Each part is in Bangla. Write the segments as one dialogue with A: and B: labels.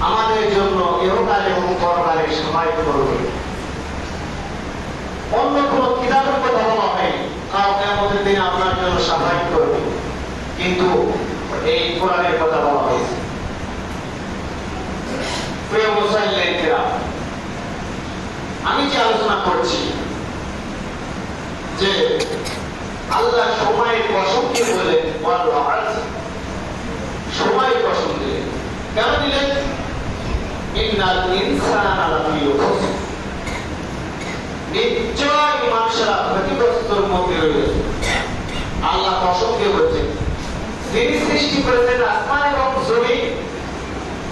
A: আমাদের জন্য ইহকাল এবং পরকালে সহায় করবে। অন্য কোন কিতাবের কথা বলা হয় কাল কিয়ামতের দিনে আপনার জন্য সহায় করবে, কিন্তু এই কোরআনের কথা বলা হয়েছে। প্রিয় মুসলিমরা, আমি যে আলোচনা করছি যে আল্লাহ সময়ের কসম দিয়ে বলেন, সময়ের কসম দিলেন। কেন দিলেন? ইন্নাল ইনসানা লাফি খুসর, নিশ্চয় মানুষেরা ক্ষতিগ্রস্তর মধ্যে রয়েছে। আল্লাহ কসম দিয়ে বলছেন, যিনি সৃষ্টি করেছেন আসমান এবং জমিন,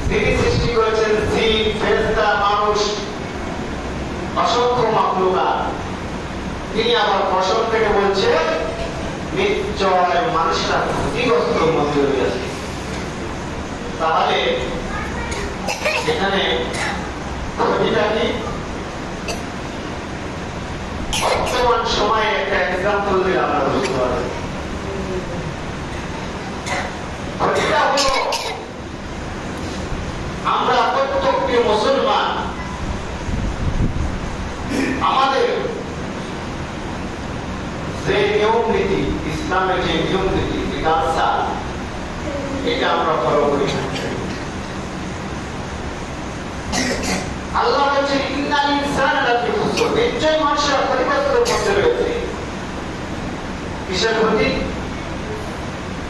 A: যিনি সৃষ্টি করেছেন জিন, ফেরেশতা, মানুষ, অসংখ্য মাখলুকাত, তিনি আবার কসম থেকে বলছেন নিশ্চয় মানুষরা ক্ষতিগ্রস্তর মধ্যে রয়েছে। তাহলে এখানে ক্ষতিটা কি? বর্তমান সময়ে একটা এক্সাম্পল দিলে আমরা বুঝতে পারব। ক্ষতিটা হলো আমরা প্রত্যেকটি মুসলমান আমাদের যে নিয়ম নীতি, ইসলামের যে নিয়ম নীতি, কালচার, এটা আমরা ফলো করি না। আল্লাহ বলছেন ইন্নাল ইনসানা লাফি খুসর, নিশ্চয় মানুষরা ক্ষতিগ্রস্তের মধ্যে রয়েছে। কিসের ক্ষতি?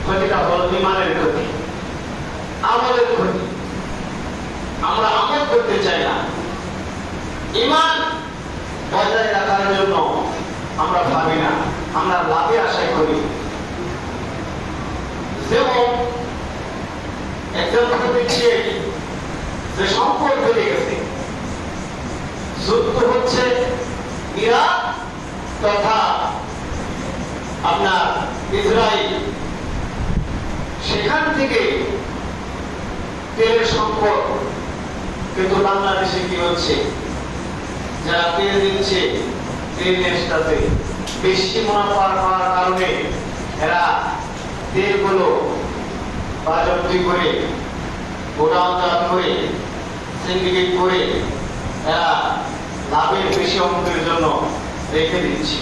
A: ক্ষতিটা হল ঈমানের ক্ষতি, আমলের ক্ষতি। আমরা আমল করতে চাই না, ঈমান বজায় রাখার জন্য আমরা ভাবি না, আমরা লাভের আশায় করি। যেমন একজন দিচ্ছে যে সম্পদ বেড়ে গেছে, যুদ্ধ হচ্ছে ইরাক তথা আপনার ইসরায়েল, সেখান থেকে তেলের সম্পদ, কিন্তু বাংলাদেশে কি হচ্ছে? যারা তেল দিচ্ছে, তেল নেশটাতে বেশি মুনাফা পাওয়ার কারণে এরা তেলগুলো বাজেয়াপ্তি করে, গোডাউন করে, সিন্ডিকেট করে এরা লাভের বেশি অঙ্কের জন্য রেখে দিচ্ছে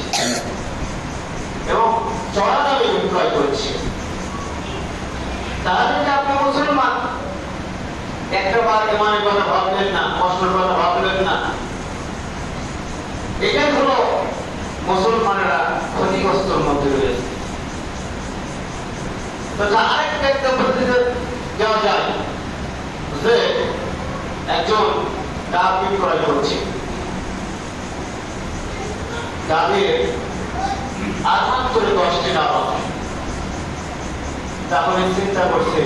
A: এবং চড়া দামে বিক্রয় করছে। তাহলে আপনি মুসলমান একটা বার ইমানের কথা ভাবলেন না, কষ্টের কথা ভাবলেন না, এটাই হলো মুসলমানেরা ক্ষতিগ্রস্তর মধ্যে রয়েছে। আরেকটা এক্সাম্পল দিতে যাওয়া যায় যে একজন ডাব বিক্রয় করছে, ডাবের আর মাত্র 10টি ডাব আছে। তারপরে চিন্তা করছে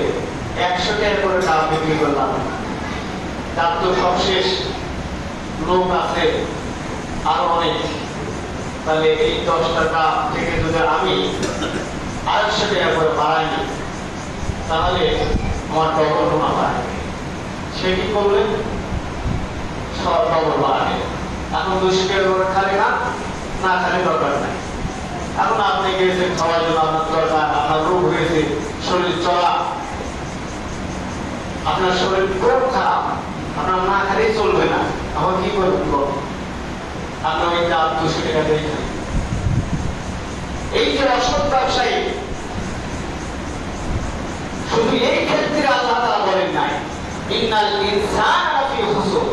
A: 100 টাকা করে ডাব বিক্রি করলাম, তার তো সব শেষ, লোক আছে আরো অনেক, তাহলে এই 10 টাকা থেকে যদি আমি 800 টাকা করে বাড়াই, তাহলে আমার ডবল মুনাফা আসবে। সে কি করলেন? সব ডবল বাড়াবে। এখন 200 টাকা করে খালি না, না খালি দরকার নাই। এখন আপনি গিয়েছেন খাওয়ার জন্য, আপনার দরকার, আপনার রোগ হয়েছে, শরীর চলা, আপনার শরীর খুব খারাপ, আপনার না খালেই চলবে না, এখন কি করবেন? আপনার ওই ডাব 200 টাকা দিয়ে খান। এই যে অসৎ ব্যবসায়ী, শুধু এই ক্ষেত্রে আল্লাহ তাআলা বলেন নাই ইন্নাল ইনসানা লাফি খুসর,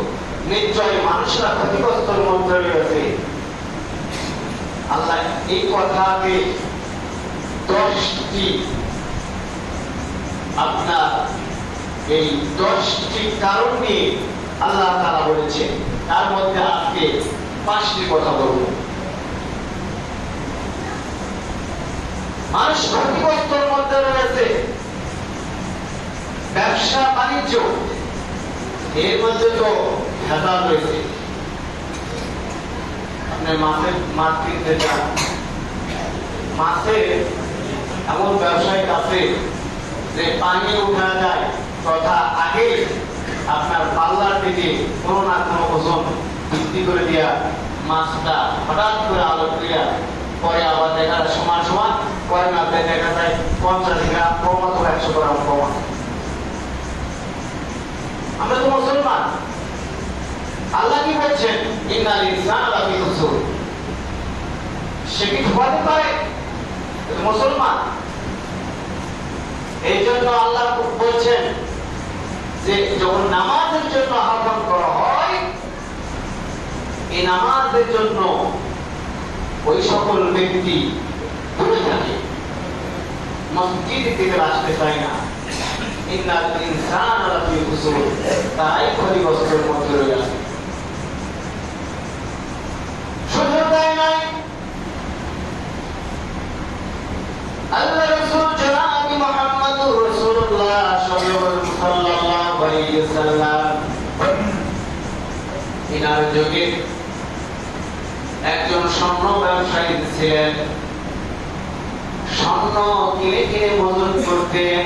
A: নিশ্চয় মানুষরা ক্ষতিগ্রস্তর মধ্যে রয়েছে। আল্লাহ এই কথাকে 10টি আপনার এই 10টি কারণ নিয়ে আল্লাহ তাআলা বলেছেন। তার মধ্যে আজকে 5টি কথা বলবো। মানুষ ক্ষতিগ্রস্তর মধ্যে রয়েছে। ব্যবসা বাণিজ্য, এর মধ্যে তো ভেজাল রয়েছে। আপনি মাছ কিনতে চান, মাছের এমন ব্যবসায়িক আছে যে পানি উঠা যায় তথা আগে আপনার পাল্লার দিকে কোনো না কোনো ওজন বৃদ্ধি করে দিয়া মাছটা হঠাৎ করে আলোক দিয়া পরে আবার দেখা যায় সমান সমান, পরে না দেখা যায় 50 গ্রাম কম অথবা 100 গ্রাম কম। আমরা তো মুসলমান। আল্লাহ কি বলছেন? ইন্নাল ইনসানা লাফি খুসুর। সে কি ঠকাতে পারে? মুসলমান। এই জন্য আল্লাহ বলছেন যে যখন নামাজের জন্য আহ্বান করা হয়, এই নামাজের জন্য ওই সকল ব্যক্তি দূরে থাকে, মসজিদে থেকে আসতে চায় না। ইন্নাল ইনসানা লাফি খুসুর, তাই ক্ষতিগ্রস্তের মধ্যে রয়ে আছে। শুধু তাই নয়, আল্লাহ রাসূল জনাব মুহাম্মদুর রাসূলুল্লাহ সাল্লাল্লাহু আলাইহি ওয়াসাল্লাম ইনার যুগে একজন স্বর্ণ ব্যবসায়ী ছিলেন। স্বর্ণ কিনে কিনে মজুত করতেন।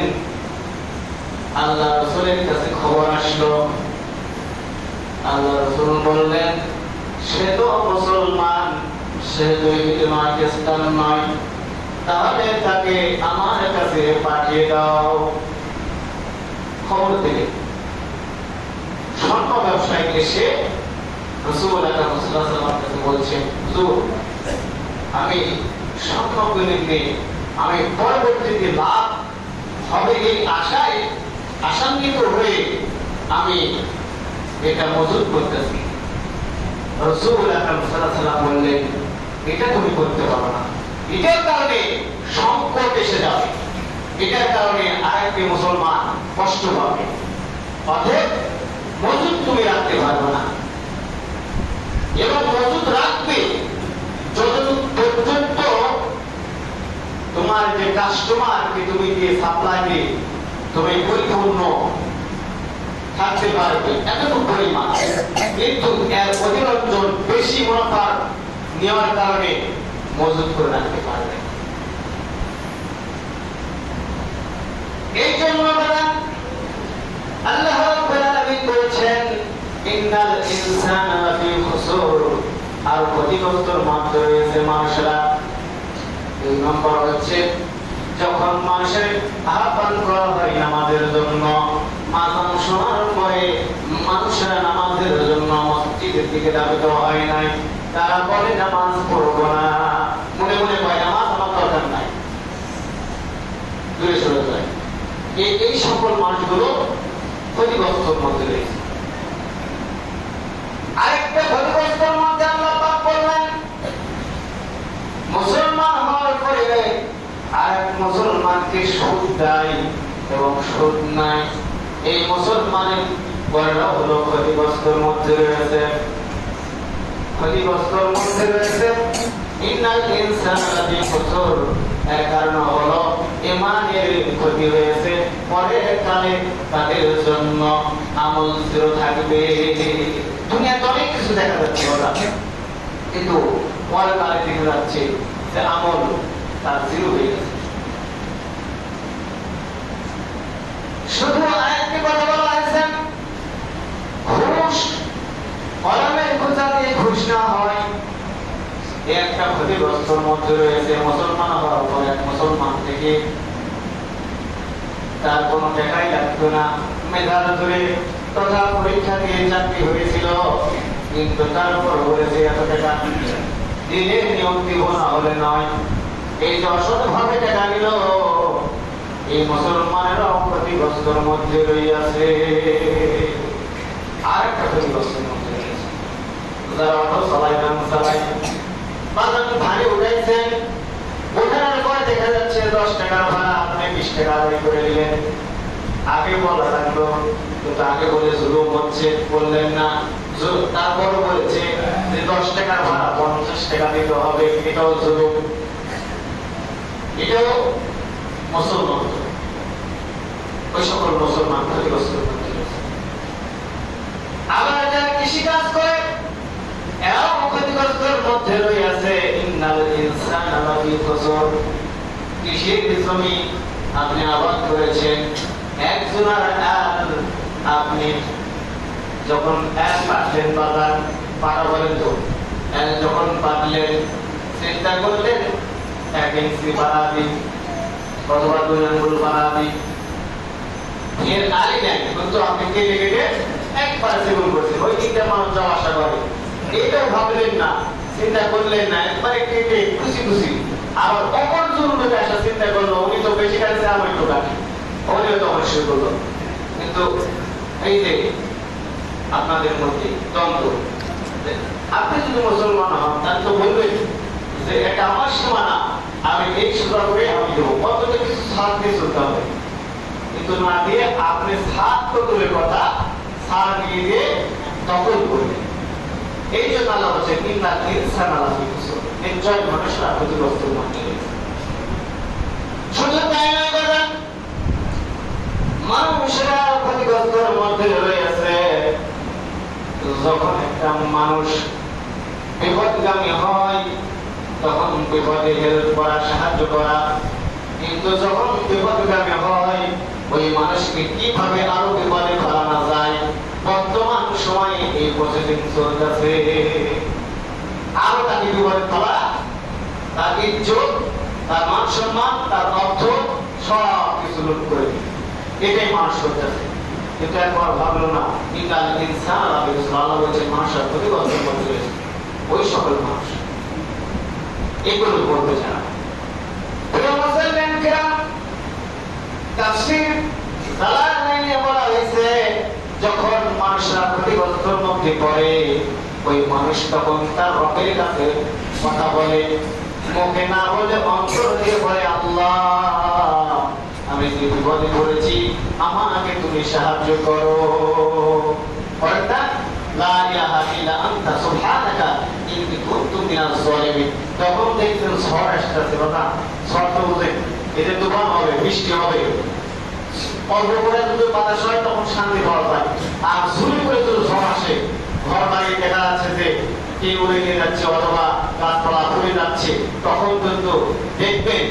A: আল্লাহ রাসূলের কাছে খবর আসলো। আল্লাহ রাসূল বললেন, সে তো মুসলমান, সে তো খ্রিস্টান নয়, তাহলে তাকে আমার কাছে পাঠিয়ে দাও। খবর থেকে স্বর্ণ ব্যবসায়ী এসে রাসূল আকরাম সাল্লাল্লাহু আলাইহি ওয়াসাল্লামের কাছে বলছেন, হুজুর, আমি স্বর্ণ কিনে আমি পরবর্তীতে লাভ হবে এই আশায় আশান্বিত হয়ে আমি এটা মজুত করতেছি। রাসূল আকরাম সাল্লাল্লাহু আলাইহি ওয়াসাল্লাম বললেন, এটা তুমি করতে পারো না, এটার কারণে সংকট এসে যাবে, এটার কারণে আরেকটি মুসলমান কষ্ট পাবে, অতএব মজুদ তুমি রাখতে পারবে না। এবং মজুদ রাখবে যতটুকু পর্যন্ত তোমার যে কাস্টমারকে তুমি দিয়ে সাপ্লাই দিয়ে তুমি পরিপূর্ণ থাকতে পারবে, এতটুকু পরিমাণ। কিন্তু এর অতিরঞ্জন বেশি মুনাফা নেওয়ার কারণে মজুদ করে রাখতে পারবে। এই জন্য আল্লাহ রাব্বুল আলামিন বলেছেন, ইন্নাল ইনসানা লাফি খুসুর, আর ক্ষতিগ্রস্তর মধ্যে রয়েছে মানুষরা। 2 নম্বর হচ্ছে, যখন মানুষের আহ্বান করা হয় নামাজের জন্য, আযান শোনার পরে মানুষেরা নামাজের জন্য মসজিদের দিকে ধাবিত হয় নাই, তারা বলে নামাজ পড়বো না, মনে মনে কয় নামাজ আমার দরকার নাই, দূরে সরে যায়। এই সকল মানুষগুলো ক্ষতিগ্রস্তর মধ্যে রয়েছে। আরেকটা ক্ষতিগ্রস্তর মধ্যে আল্লাহ পাক বললেন, মুসলমান হওয়ার পরে আরেক মুসলমানকে সুদ দেয় এবং সুদ নাই, এই মুসলমানের বড়রা হলো ক্ষতিগ্রস্তর মধ্যে রয়েছে। ক্ষতিগ্রস্তর মধ্যে রয়েছে ইন্নাল ইনসানা লাফি খুসুর, এর কারণ হলো ঈমানের ক্ষতি হয়েছে, পরের কালে তাদের জন্য আমল জিরো থাকবে। দুনিয়াতে অনেক কিছু দেখা যাচ্ছে ওরা, কিন্তু পরের কালে দেখা যাচ্ছে যে আমল তার জিরো হয়ে গেছে। শুধু আরেকটি কথা বলা হয়েছে, ঘুষ কলমের খোঁজা দিয়ে ঘুষ না হয়, একটা ক্ষতিগ্রস্তর মধ্যে রয়েছে। মুসলমান হওয়ার পর এক মুসলমান থেকে তার কোনো টাকাই লাগতো না, মেধার ধরে তথা পরীক্ষা দিয়ে চাকরি হয়েছিল, কিন্তু তারপর বলেছে এত টাকা দিনের নিয়ম দিব না হলে নয়। এই যে অসৎভাবে টাকা নিল, এই মুসলমানেরাও ক্ষতিগ্রস্তর মধ্যে রয়েছে। আর একটা ক্ষতিগ্রস্তর মধ্যে রয়েছে, যারা অটো চালায়, নাম চালায়, বাজার ভারী উঠাইছেন, ওঠানোর পর দেখা যাচ্ছে 10 টাকার ভাড়া আপনি 20 টাকা আদায় করে দিলেন। আগে বলা লাগলো, কিন্তু আগে বলে জুলুম হচ্ছে, বললেন না। তারপরও বলেছে যে 10 টাকার ভাড়া 50 টাকা দিতে হবে, এটাও জুলুম, এটাও মুসলমান। ওই সকল মুসলমান ক্ষতিগ্রস্ত। আবার যারা কৃষিকাজ করে, এরাও ক্ষতিগ্রস্তের মধ্যে রয়েছে। ইন্নাল ইনসানা লাফি খুসুর, কৃষির জমি আপনি আবাদ করেছেন, একজনের আপনি যখন এক পাঠলেন, বাজার পাটা বলেন তো, যখন পাঠলেন চিন্তা করলেন 1 ইঞ্চি বাড়া দিই অথবা 2 আঙ্গুল বাড়া দিই, এর আলি নেন, কিন্তু আপনি কেটে কেটে একবার সেগুন করছেন, ওই তিনটা মানুষ যাওয়া আসা করে, এটাও ভাবলেন না, চিন্তা করলেন না, একবারে কেটে খুশি খুশি। আবার অপর জরুরি আসা চিন্তা করলো, উনি তো বেশি কাটছে, আমি একটু কাটি, উনিও তখন শুরু করলো। কিন্তু এই যে আপনাদের মধ্যে দ্বন্দ্ব, আপনি যদি মুসলমান হন তাহলে তো বলবেন যে এটা আমার সীমানা, আমি এই সুন্দর করে আমি দেবো, অন্তত কিছু ছাড় দিয়ে চলতে হবে। কিন্তু না দিয়ে আপনি ছাড় তো দূরের কথা, ছাড় নিয়ে দিয়ে দখল করবেন। এই জন্য আল্লাহ বলছে ইন্নাল ইনসানা লাফি খুসর, নিশ্চয় মানুষরা ক্ষতিগ্রস্তের মধ্যে রয়েছে। শুধু তাই নয় কথা, মানুষরা ক্ষতিগ্রস্তের মধ্যে রয়েছে। যখন একটা মানুষ বিপদগামী হয় তখন বিপদে হেল্প করা, সাহায্য করা, কিন্তু যখন বিপদগামী হয় ওই মানুষকে কিভাবে আরো বিপদে ফেলানো যায়, বর্তমান সময়ে এই প্রসেসিং চলতেছে। আরো তাকে বিপদে ফেলা, তার ইজ্জত, তার মান সম্মান, তার অর্থ সব কিছু লুট করে দিবে, এটাই মানুষ করতেছে। কিন্তু একবার ভাবলো না, ইন্নাল ইনসানা লাফি খুসর, আল্লাহ বলছেন মানুষের ক্ষতিগ্রস্তের মধ্যে রয়েছে। ওই সকল মানুষ এগুলো বলতে চায় না। প্রিয় মুসলমান কিরাম, তাফসীর জালালাইনে বলা হয়েছে যখন মানুষরা ক্ষতিগ্রস্তের মধ্যে পড়ে ওই মানুষ তখন তার রবের কাছে কথা বলে, মুখে না বলে অন্তর দিয়ে বলে, আল্লাহ আমি যে বিপদে পড়েছি আমাকে তুমি সাহায্য করো। অর্থাৎ লা ইলাহা ইল্লা আনতা সুবহানাকা ইন্নী কুনতু মিনাজ জালিমিন। তখন দেখছেন ঝড় আসতেছে, কথা ঝড় তো বুঝেন, এতে তুফান হবে, বৃষ্টি হবে, অল্প করে যদি বাতাস হয় তখন শান্তি পাওয়া যায়। আর ঝুড়ি করে যদি ঝড় আসে, ঘর বাড়ি দেখা যাচ্ছে যে কি উড়ে নিয়ে যাচ্ছে অথবা গাছপালা পড়ে যাচ্ছে, তখন কিন্তু দেখবেন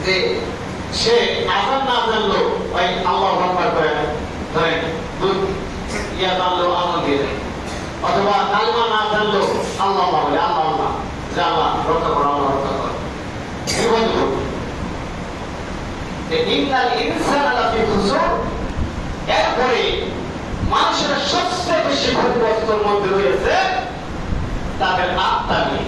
A: যে সে আজান না জানলো ওই আল্লাহু আকবার করে ধরেন দুধ ইয়া জানলো আজান দিয়ে দেয়, অথবা কালিমা না জানলো আল্লাহ বলে, আল্লাহ আল্লাহ, যে আল্লাহ রক্ষা করো, আল্লাহ রক্ষা করো, বিপদ করবে। ইন্নাল ইনসানা লাফি খুসর, এরপরে মানুষের সবচেয়ে বেশি ক্ষতিগ্রস্তের মধ্যে রয়েছে তাদের আত্মা নিয়ে।